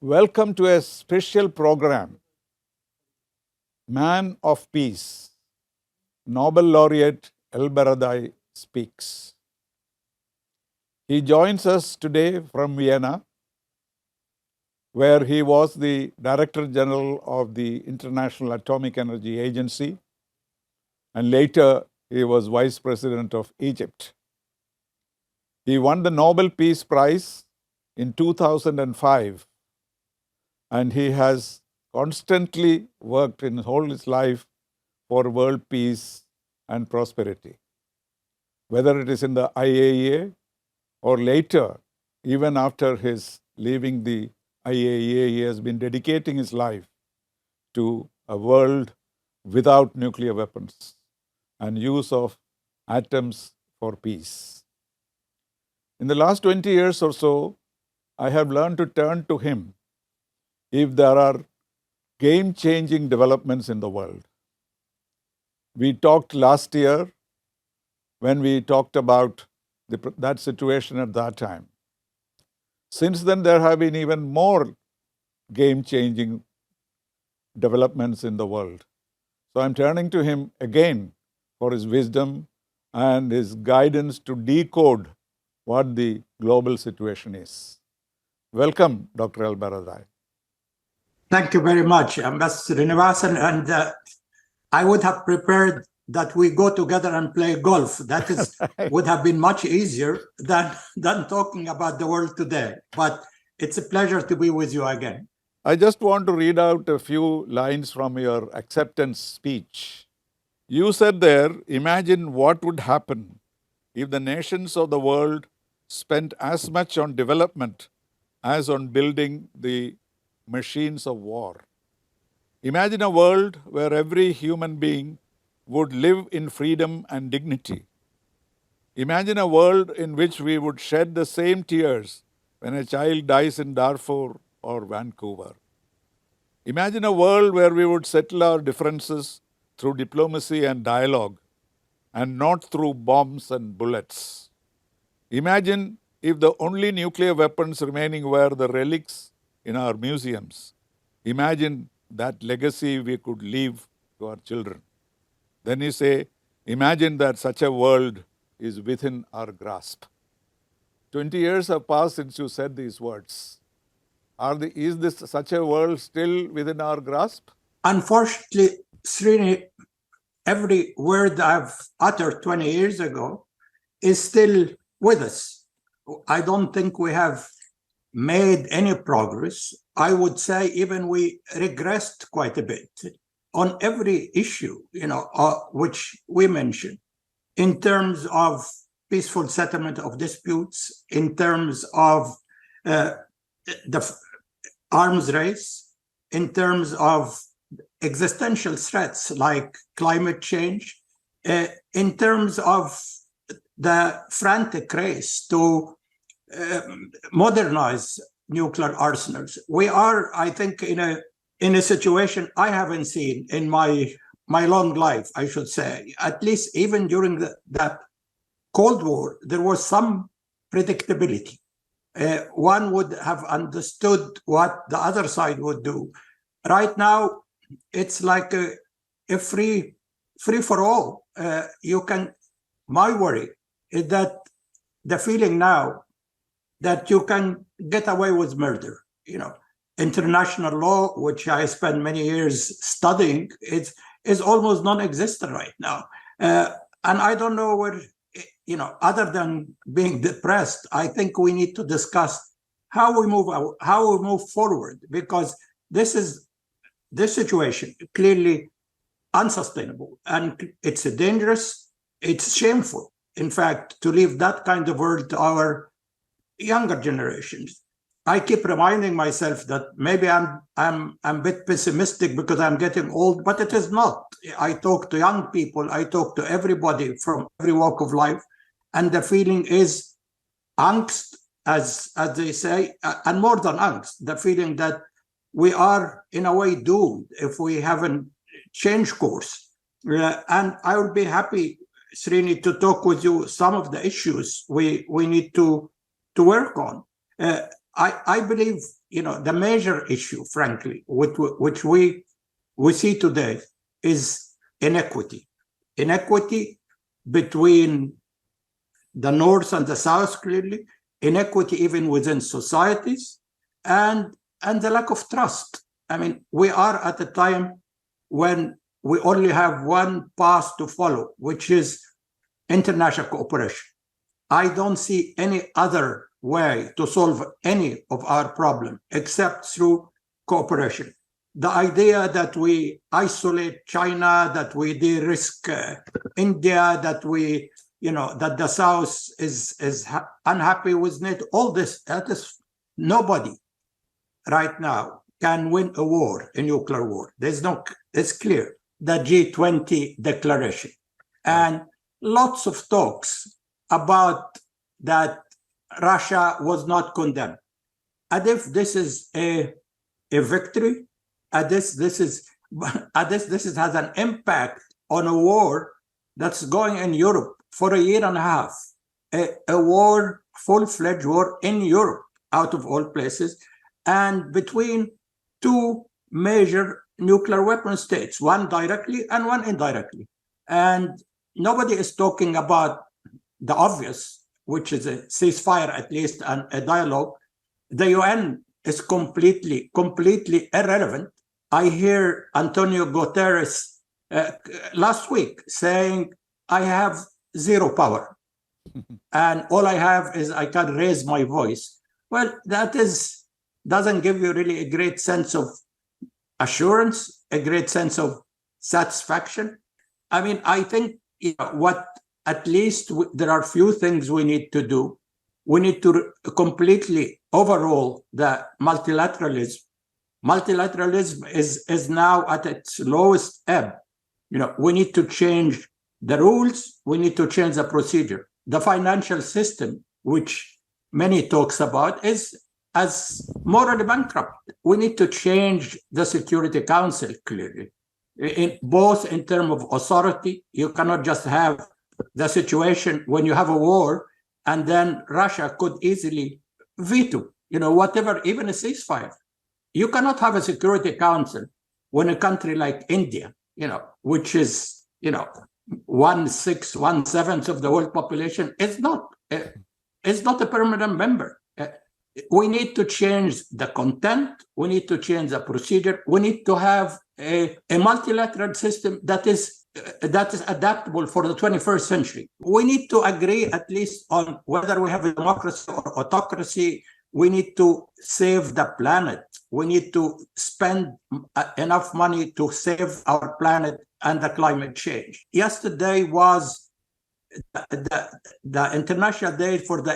Welcome to a special program, Man of Peace. Nobel laureate ElBaradei speaks. He joins us today from Vienna, where he was the Director General of the International Atomic Energy Agency, and later he was Vice President of Egypt. He won the Nobel Peace Prize in 2005, and he has constantly worked in all his life for world peace and prosperity. Whether it is in the IAEA or later, even after his leaving the IAEA, he has been dedicating his life to a world without nuclear weapons and use of atoms for peace. In the last 20 years or so, I have learned to turn to him if there are game-changing developments in the world. We talked last year when we talked about that situation at that time. Since then, there have been even more game-changing developments in the world. So I'm turning to him again for his wisdom and his guidance to decode what the global situation is. Welcome, Dr. ElBaradei. Thank you very much, Ambassador Srinivasan. And I would have prepared that we go together and play golf. That would have been much easier than talking about the world today. But it's a pleasure to be with you again. I just want to read out a few lines from your acceptance speech. You said there, imagine what would happen if the nations of the world spent as much on development as on building the machines of war. Imagine a world where every human being would live in freedom and dignity. Imagine a world in which we would shed the same tears when a child dies in Darfur or Vancouver. Imagine a world where we would settle our differences through diplomacy and dialogue and not through bombs and bullets. Imagine if the only nuclear weapons remaining were the relics in our museums. Imagine that legacy we could leave to our children. Then you say, imagine that such a world is within our grasp. 20 years have passed since you said these words. Is this such a world still within our grasp? Unfortunately, Srini, every word I've uttered 20 years ago is still with us. I don't think we have made any progress. I would say even we regressed quite a bit on every issue, which we mentioned, in terms of peaceful settlement of disputes, in terms of the arms race, in terms of existential threats like climate change, in terms of the frantic race to modernize nuclear arsenals. We are, I think, in a situation I haven't seen in my long life, I should say. At least even during that Cold War, there was some predictability. One would have understood what the other side would do. Right now, it's like a free for all. My worry is that the feeling now that you can get away with murder. International law, which I spent many years studying, is almost non-existent right now. And I don't know where, other than being depressed, I think we need to discuss how we move forward, because this situation clearly unsustainable, and it's dangerous, it's shameful, in fact, to leave that kind of world to our younger generations. I keep reminding myself that maybe I'm a bit pessimistic because I'm getting old, but it is not. I talk to young people, I talk to everybody from every walk of life, and the feeling is angst, as they say, and more than angst, the feeling that we are in a way doomed if we haven't changed course. And I would be happy, Srini, to talk with you some of the issues we need to work on. I believe, the major issue, frankly, which we see today is inequity. Inequity between the North and the South, clearly, inequity even within societies, and the lack of trust. I mean, we are at a time when we only have one path to follow, which is international cooperation. I don't see any other way to solve any of our problems except through cooperation. The idea that we isolate China, that we de-risk India, that that the South is unhappy with NATO, all this, that is, nobody right now can win a war, a nuclear war. It's clear. The G20 declaration and lots of talks about that Russia was not condemned. And if this is a victory, this has an impact on a war that's going in Europe for a year and a half, a war, full-fledged war in Europe, out of all places, and between two major nuclear weapon states, one directly and one indirectly. And nobody is talking about the obvious, which is a ceasefire at least and a dialogue. The UN is completely irrelevant. I hear Antonio Guterres last week saying, I have zero power. And all I have is I can raise my voice. Well, that doesn't give you really a great sense of assurance, a great sense of satisfaction. I mean, I think at least there are few things we need to do. We need to completely overhaul the multilateralism. Multilateralism is now at its lowest ebb. We need to change the rules. We need to change the procedure. The financial system, which many talks about, is as morally bankrupt. We need to change the Security Council clearly, both in terms of authority. You cannot just have the situation when you have a war and then Russia could easily veto, whatever, even a ceasefire. You cannot have a Security Council when a country like India, which is, 1/7 of the world population, is not a permanent member. We need to change the content. We need to change the procedure. We need to have a multilateral system that is adaptable for the 21st century. We need to agree at least on whether we have a democracy or autocracy. We need to save the planet. We need to spend enough money to save our planet and the climate change. Yesterday was the International Day for the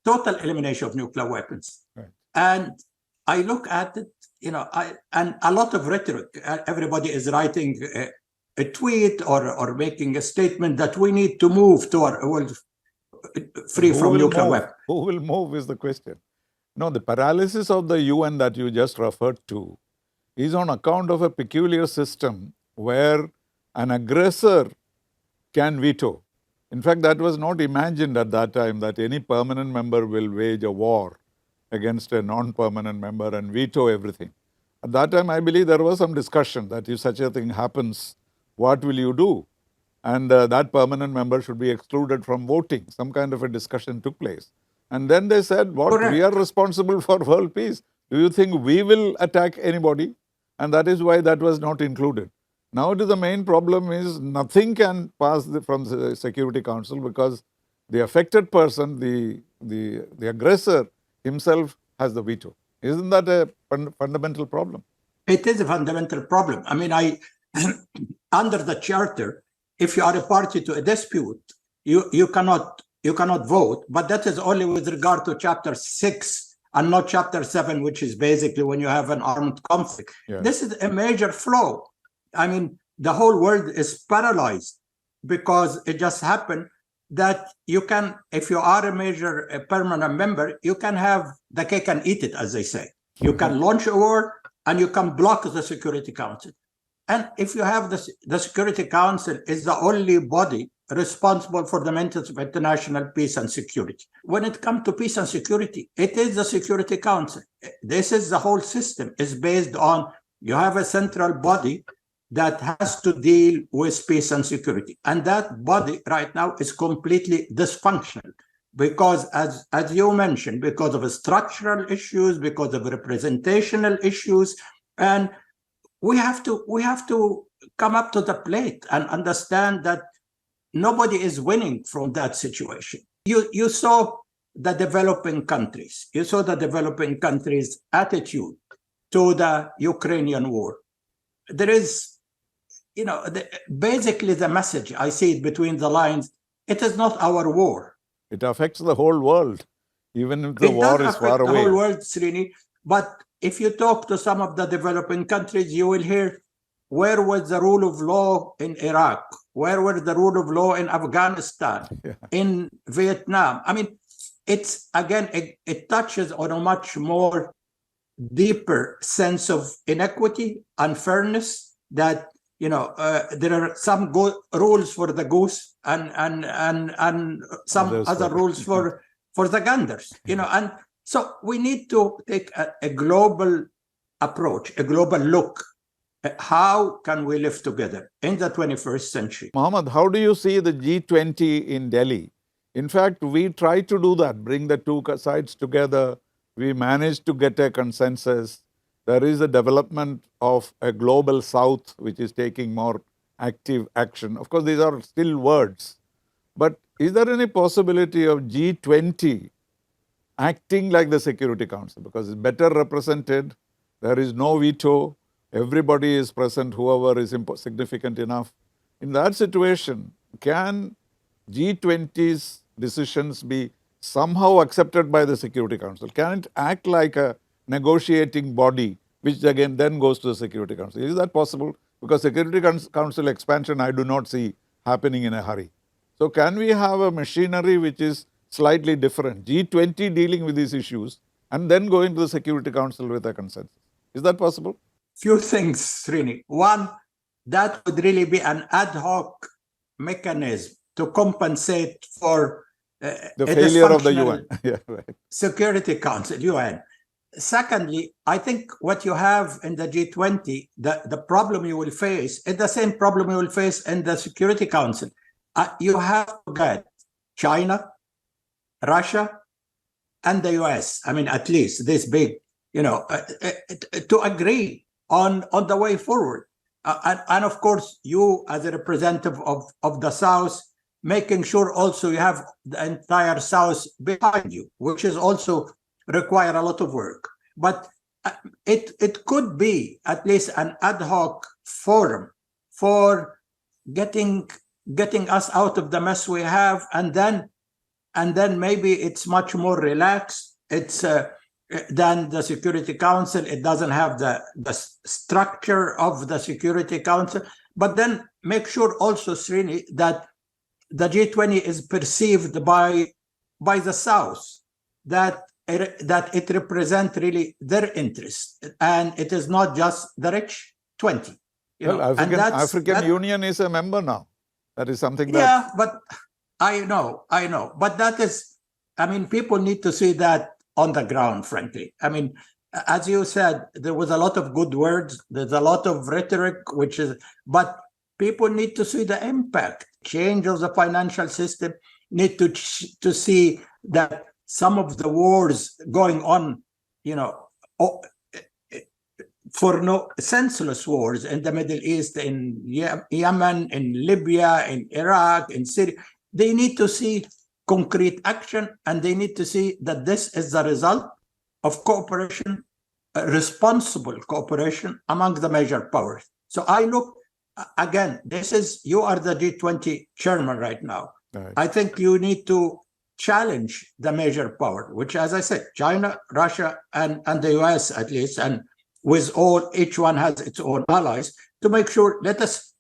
total elimination of nuclear weapons. Right. And I look at it, and a lot of rhetoric. Everybody is writing a tweet or making a statement that we need to move to a world free from nuclear weapons. Who will move is the question. No, the paralysis of the UN that you just referred to is on account of a peculiar system where an aggressor can veto. In fact, that was not imagined at that time, that any permanent member will wage a war against a non-permanent member and veto everything. At that time, I believe there was some discussion that if such a thing happens, what will you do? And that permanent member should be excluded from voting. Some kind of a discussion took place. And then they said, Correct. We are responsible for world peace. Do you think we will attack anybody? And that is why that was not included. Now the main problem is nothing can pass from the Security Council because the affected person, the aggressor himself has the veto. Isn't that a fundamental problem? It is a fundamental problem. I mean, under the charter, if you are a party to a dispute, you cannot vote, but that is only with regard to Chapter 6 and not Chapter 7, which is basically when you have an armed conflict. Yeah. This is a major flaw. I mean, the whole world is paralyzed because it just happened that you can, if you are a permanent member, you can have the cake and eat it, as they say. You can launch a war and you can block the Security Council. And if you have the Security Council is the only body responsible for the maintenance of international peace and security. When it comes to peace and security, it is the Security Council. This is the whole system is based on you have a central body that has to deal with peace and security. And that body right now is completely dysfunctional because, as you mentioned, because of structural issues, because of representational issues, and we have to come up to the plate and understand that nobody is winning from that situation. You saw the developing countries. You saw the developing countries' attitude to the Ukrainian war. There is, basically the message, I see it between the lines, it is not our war. It affects the whole world, even if the war is far away. It does affect the whole world, Srini. But if you talk to some of the developing countries, you will hear, where was the rule of law in Iraq? Where was the rule of law in Afghanistan, in Vietnam? I mean, it's, again, it touches on a much more deeper sense of inequity, unfairness, that, there are some rules for the goose and some other rules for the ganders, and so we need to take a global approach, a global look. How can we live together in the 21st century? Mohamed, how do you see the G20 in Delhi? In fact, we try to do that, bring the two sides together. We managed to get a consensus. There is a development of a global south, which is taking more active action. Of course, these are still words. But is there any possibility of G20 acting like the Security Council? Because it's better represented. There is no veto. Everybody is present, whoever is significant enough. In that situation, can G20's decisions be somehow accepted by the Security Council? Can it act like a negotiating body, which again then goes to the Security Council? Is that possible? Because Security Council expansion, I do not see happening in a hurry. So can we have a machinery which is slightly different, G20 dealing with these issues, and then going to the Security Council with a consensus? Is that possible? Few things, Srini. One, that would really be an ad hoc mechanism to compensate for the failure of the UN. Yeah, right. Security Council, UN. Secondly, I think what you have in the G20, the problem you will face is the same problem you will face in the Security Council. You have to get China, Russia, and the US, I mean, at least this big, to agree on the way forward. And of course, you as a representative of the South, making sure also you have the entire South behind you, which is also require a lot of work. But it could be at least an ad hoc forum for getting us out of the mess we have, and then maybe it's much more relaxed. It's than the Security Council. It doesn't have the structure of the Security Council. But then make sure also, Srini, that the G20 is perceived by the South, that it represents really their interest, and it is not just the rich 20. African Union is a member now. That is something that... Yeah, but I know. But that is, I mean, people need to see that on the ground, frankly. I mean, as you said, there was a lot of good words. There's a lot of rhetoric, but people need to see the impact. Change of the financial system, need to see that some of the wars going on, for no senseless wars in the Middle East, in Yemen, in Libya, in Iraq, in Syria, they need to see concrete action, and they need to see that this is the result of cooperation, responsible cooperation among the major powers. So I look, again, you are the G20 chairman right now. Right. I think you need to challenge the major power, which, as I said, China, Russia, and the US at least, and with each one has its own allies, to make sure, let us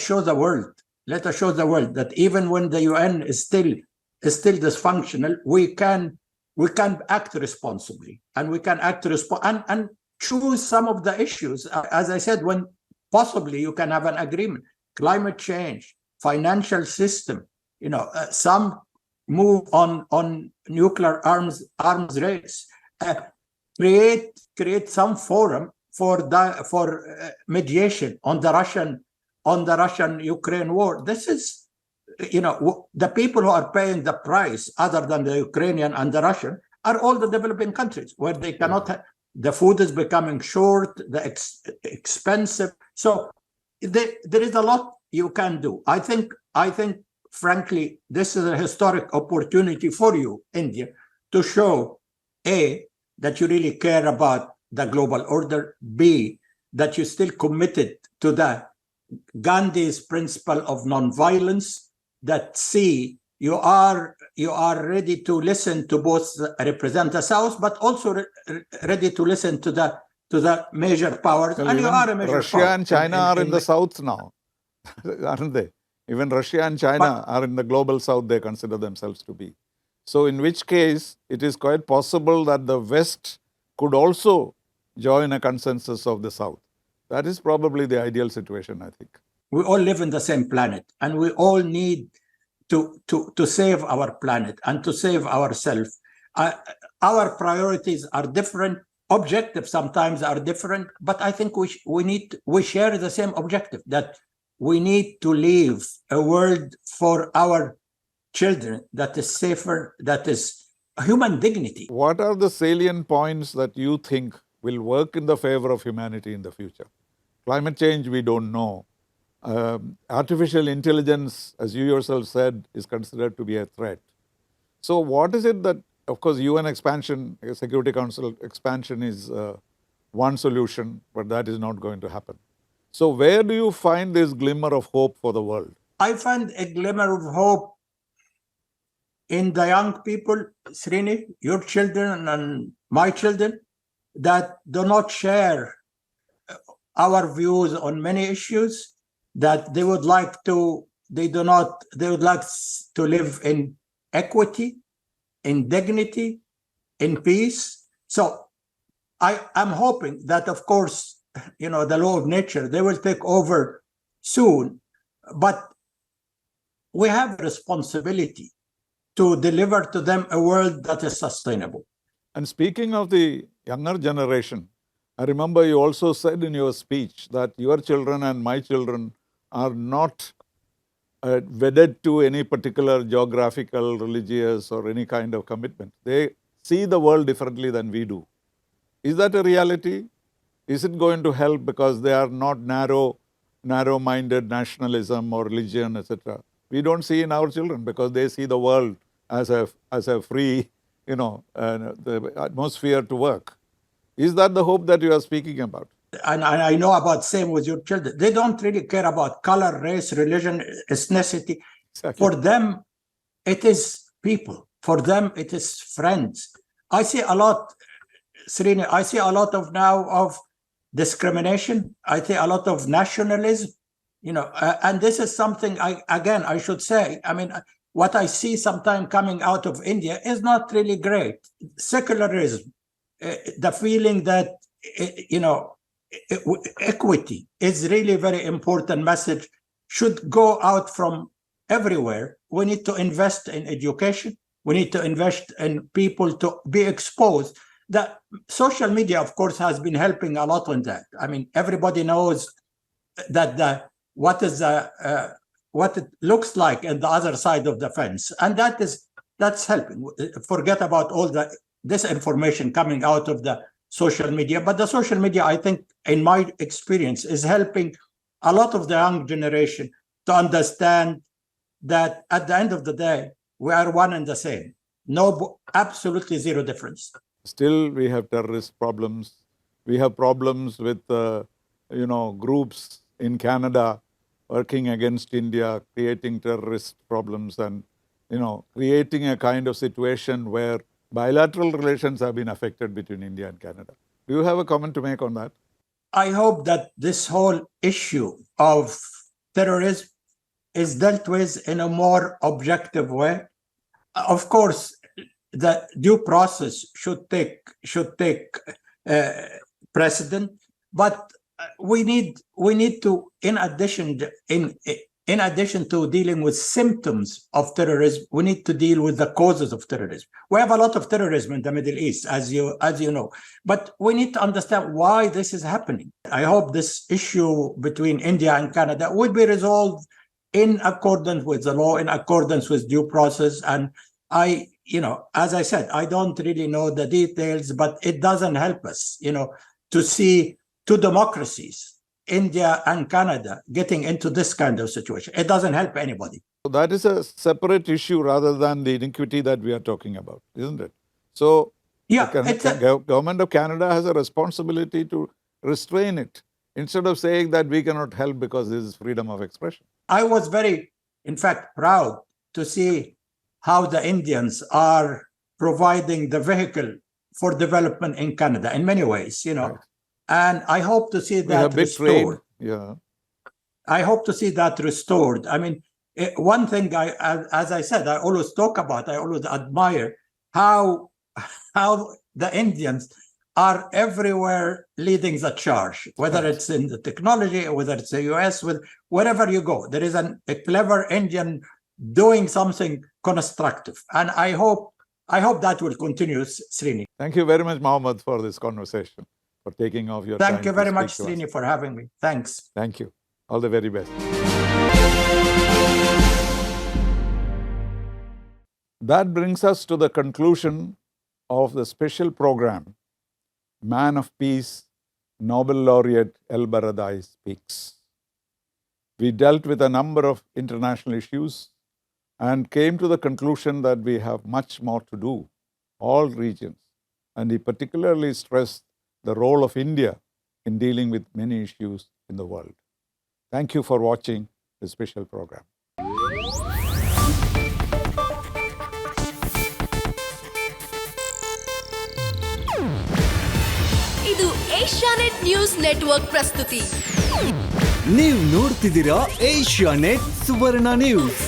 show the world that even when the UN is still dysfunctional, we can act responsibly, and we can act and choose some of the issues. As I said, when possibly you can have an agreement, climate change, financial system. Some move on nuclear arms race. Create some forum for mediation on the Russian-Ukraine war. This is, the people who are paying the price, other than the Ukrainian and the Russian, are all the developing countries where they cannot. The food is becoming short, expensive. So there is a lot you can do. I think, frankly, this is a historic opportunity for you, India, to show A, that you really care about the global order, B, that you're still committed to the Gandhi's principle of nonviolence, that C, you are ready to listen to both represent the South, but also ready to listen to the major powers. Well, and you are a major Russia power and China are in the South now, aren't they? Even Russia and China are in the global South, they consider themselves to be. So in which case, it is quite possible that the West could also join a consensus of the South. That is probably the ideal situation, I think. We all live in the same planet, and we all need to save our planet and to save ourselves. Our priorities are different. Objectives sometimes are different, but I think we share the same objective, that we need to leave a world for our children that is safer, that is human dignity. What are the salient points that you think will work in the favor of humanity in the future? Climate change, we don't know. Artificial intelligence, as you yourself said, is considered to be a threat. So what is it that, of course, UN expansion, Security Council expansion is one solution, but that is not going to happen. So where do you find this glimmer of hope for the world? I find a glimmer of hope in the young people, Srini, your children and my children, that do not share our views on many issues, that they would like to live in equity, in dignity, in peace. So I'm hoping that, of course, the law of nature, they will take over soon, but we have a responsibility to deliver to them a world that is sustainable. And speaking of the younger generation, I remember you also said in your speech that your children and my children are not wedded to any particular geographical, religious, or any kind of commitment. They see the world differently than we do. Is that a reality? Is it going to help because they are not narrow-minded nationalism or religion, etc.? We don't see in our children because they see the world as a free, the atmosphere to work. Is that the hope that you are speaking about? And I know about same with your children. They don't really care about color, race, religion, ethnicity. Exactly. For them, it is people. For them, it is friends. I see a lot, Srini, of discrimination. I see a lot of nationalism, and this is something I should say. I mean, what I see sometimes coming out of India is not really great. Secularism, the feeling that, equity is really a very important message, should go out from everywhere. We need to invest in education. We need to invest in people to be exposed. The social media, of course, has been helping a lot on that. I mean, everybody knows that what it looks like on the other side of the fence, and that's helping. Forget about all the disinformation coming out of the social media, but the social media, I think, in my experience, is helping a lot of the young generation to understand that at the end of the day, we are one and the same. No, absolutely zero difference. Still, we have terrorist problems. We have problems with, groups in Canada working against India, creating terrorist problems and, creating a kind of situation where bilateral relations have been affected between India and Canada. Do you have a comment to make on that? I hope that this whole issue of terrorism is dealt with in a more objective way. Of course, the due process should take precedent, but we need to, in addition, in addition to dealing with symptoms of terrorism, we need to deal with the causes of terrorism. We have a lot of terrorism in the Middle East, as you know, but we need to understand why this is happening. I hope this issue between India and Canada would be resolved in accordance with the law, in accordance with due process. And as I said, I don't really know the details, but it doesn't help us, to see two democracies, India and Canada, getting into this kind of situation. It doesn't help anybody. So that is a separate issue rather than the iniquity that we are talking about, isn't it? So yeah, the government of Canada has a responsibility to restrain it instead of saying that we cannot help because this is freedom of expression. I was very, in fact, proud to see how the Indians are providing the vehicle for development in Canada in many ways, Right. And I hope to see that restored. Yeah. I hope to see that restored. I mean, one thing as I said, I always talk about, I always admire how the Indians are everywhere leading the charge, whether it's in the technology, whether it's the US, wherever you go. There is a clever Indian doing something constructive. And I hope that will continue, Srini. Thank you very much, Mohamed, for this conversation, for taking off your time. Thank you very much, Srini, for having me. Thanks. Thank you. All the very best. That brings us to the conclusion of the special program, Man of Peace, Nobel laureate ElBaradei Speaks. We dealt with a number of international issues and came to the conclusion that we have much more to do, all regions. And he particularly stressed the role of India in dealing with many issues in the world. Thank you for watching this special program. ಇದು Asianet news network ಪ್ರಸ್ತುತಿ. ನೀವು ನೋಡ್ತಿದ್ದೀರಾ Asianet ಸುವರ್ಣ news.